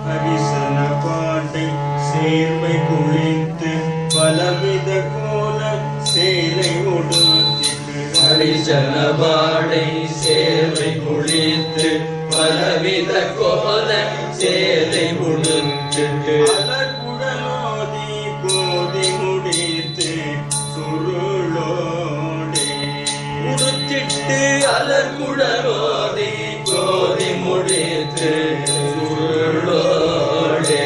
ஹரிசன பாட்டை சேர்மை குளித்து பலவித கோல சேலை உடுத்திட்டு ஹரிசன பாட்டை சேர்மை குளித்து பலவித கோல சேலை உடுத்திட்டு அலர்குழலோதி கோதி முடித்து சுருளோடே உடுத்திட்டு அலர்குழலோதி கோதி முடித்து சுருளோடே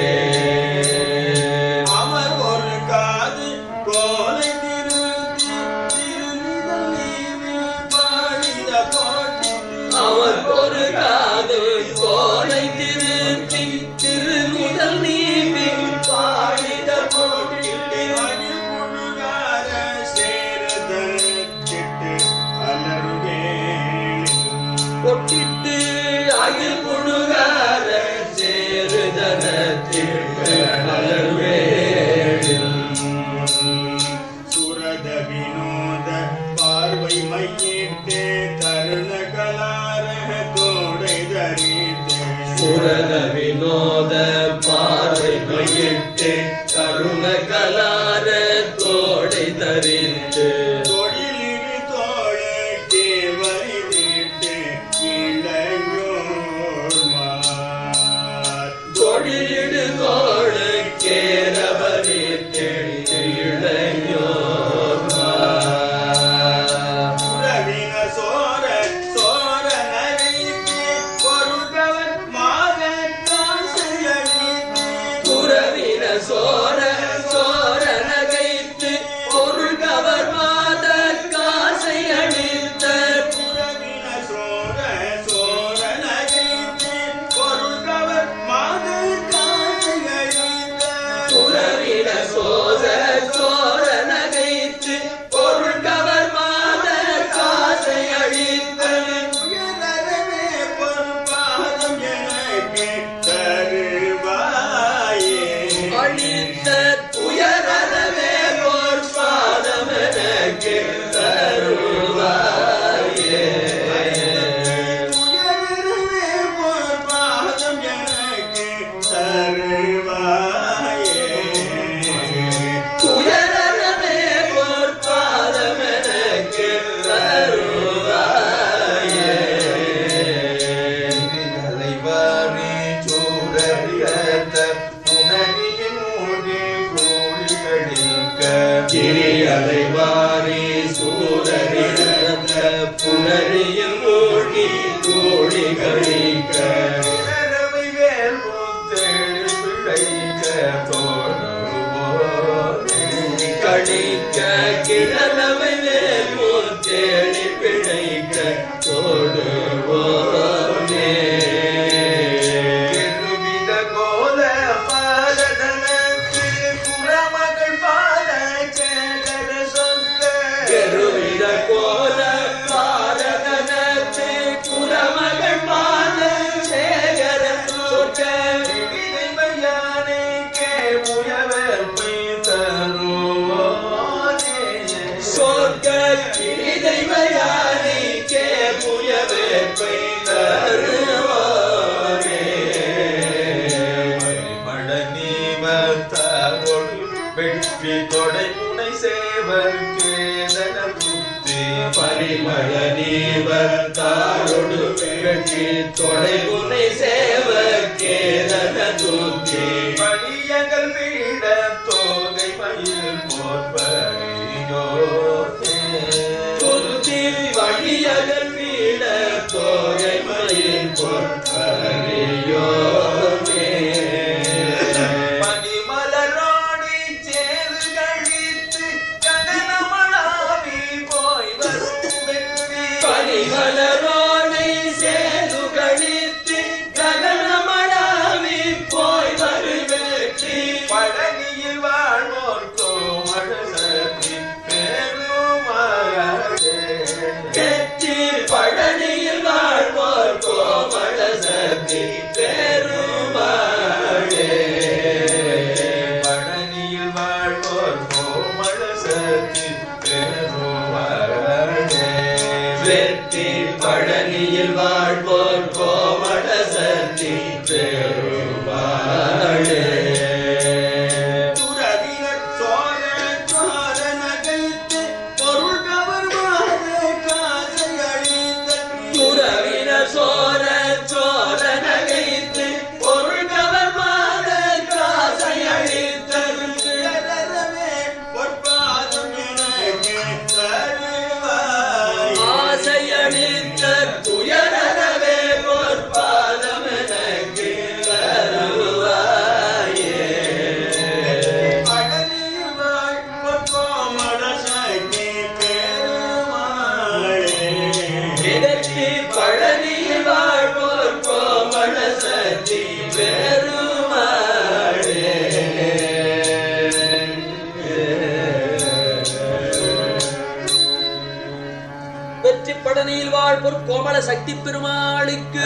அவர் ஒரு காது கோலை திருத்தி திருநிதல் நீவி பாடித போட்டு அவர் ஒரு காது கோலை திருத்தி திருமுதல் நீவி பாடித போட்டிட்டு அணில் புழுகார சேருதற்கிட்டு அலர்வேணி கொட்டிட்டு அகில் புழுகார சேருதனத்திற்கு அலர்வேணில் சுரத வினோத பார்வை மையிட்டு தருண கலார தோடை தரித்து சுரத வினோத பார்வை மையிட்டு கருண கலார தோடை தரித்து தொழிலிரு தோழ கேவரி நீட்டு இளையோர் மார் தொழிலிடு தோடு கேரவரித்து இளையோர் உறவின சோர சோர நரித்து பொருள்கவர் மாக காசையளித்து குறவின சோர சோர நகைத்து பொருள் கவர் மாத காசை அளித்த உறவின சோர சோர நகைத்து பொருள்கவர் மாக காசையளித்த குறவின சோர சோர நகைத்து பொருள் கவர் மாத காசை அளித்த உயரவே பொறுப்பாதம் எனக்கு தருவாயே அளித்த துயரவே போர் பாதம் எனக்கு தருவாயே உயரவே பொறுப்பாதம் எனக்கு தருவாயே துயரவே போர் பாதம் எனக்கு தருவாயே தலைவாரி சூரரிழந்த புனரியின் மூடி கூடி கழிக்க கிரியலை வாரி சூரரிழந்த புனரியில் மூழ்கி கூடி கழிக்க இரவை வேல் முத்தேழி பிழைக்க தோன்றுவோனே கழிக்க கிழவை வேல்மோ தேடி பிழைக்க தோடுவோனே இருவித கோல பாரதனத்து குறமகள் பாத சேகர சொற்க பெருவித கோல பாரதனத்து குலமகள் பாத சேகர சொற்க இனிமையானைக்கே முயவர்மை தருவோனே சொற்க கிரிதைமையானிக்கே புயவேற்பை தருவோனே மட நீமத்தாரோடு வெற்றி தொடை முனை சேவர் கேதன புத்தி பரிமள நீவர் தாரொடு வெற்றி தொடை புனை சேவ கேதன தூக்கி பணியங்கள் வீட தோகை மயில் போற்பறியோனே துருத்தி வழியகல் வீட தோகை மயில் பொற்பரியோனே பனிமலரோடி சேது கழித்து ககனமளாவி போய் வரும் வெற்றி பனிமலரோனை சேது கழித்து ககனமளாவி போய் வரு வெற்றி பழனியில் வாழ்வோர் கோமழசதி பெருமாளே வெற்றி பழனியில் வாழ்வோர் கோமள சக்தி பெருமாளே பழனியில் வாழ்வோர் கோமழசதி பெருமாளே வெற்றி பழனியில் வாழ்வோர் கோமள சக்தி பெருமாளே. துறவினர் சோர சோர நகைத்து பொருள் கவர்வாத காசை அழித்த துறவினர் சோர சோர நகைத்து பொருள் கவர்வாத காசை அழித்தருக்கு கலரவே பொற்பாதம் எனக்கு தருவாய். ஆசையளித்த துயரவே பொற்பாதம் எனக்கு தருவாயே. பழனியில் வாழ் பொற்கோமள சக்தி பெருமாளே. வெற்றி பழனியில் வாழ்வோர் கோமள சக்தி பெருமாளே. வெற்றி பழனியில் வாழ்வோர் கோமள சக்தி பெருமாளுக்கு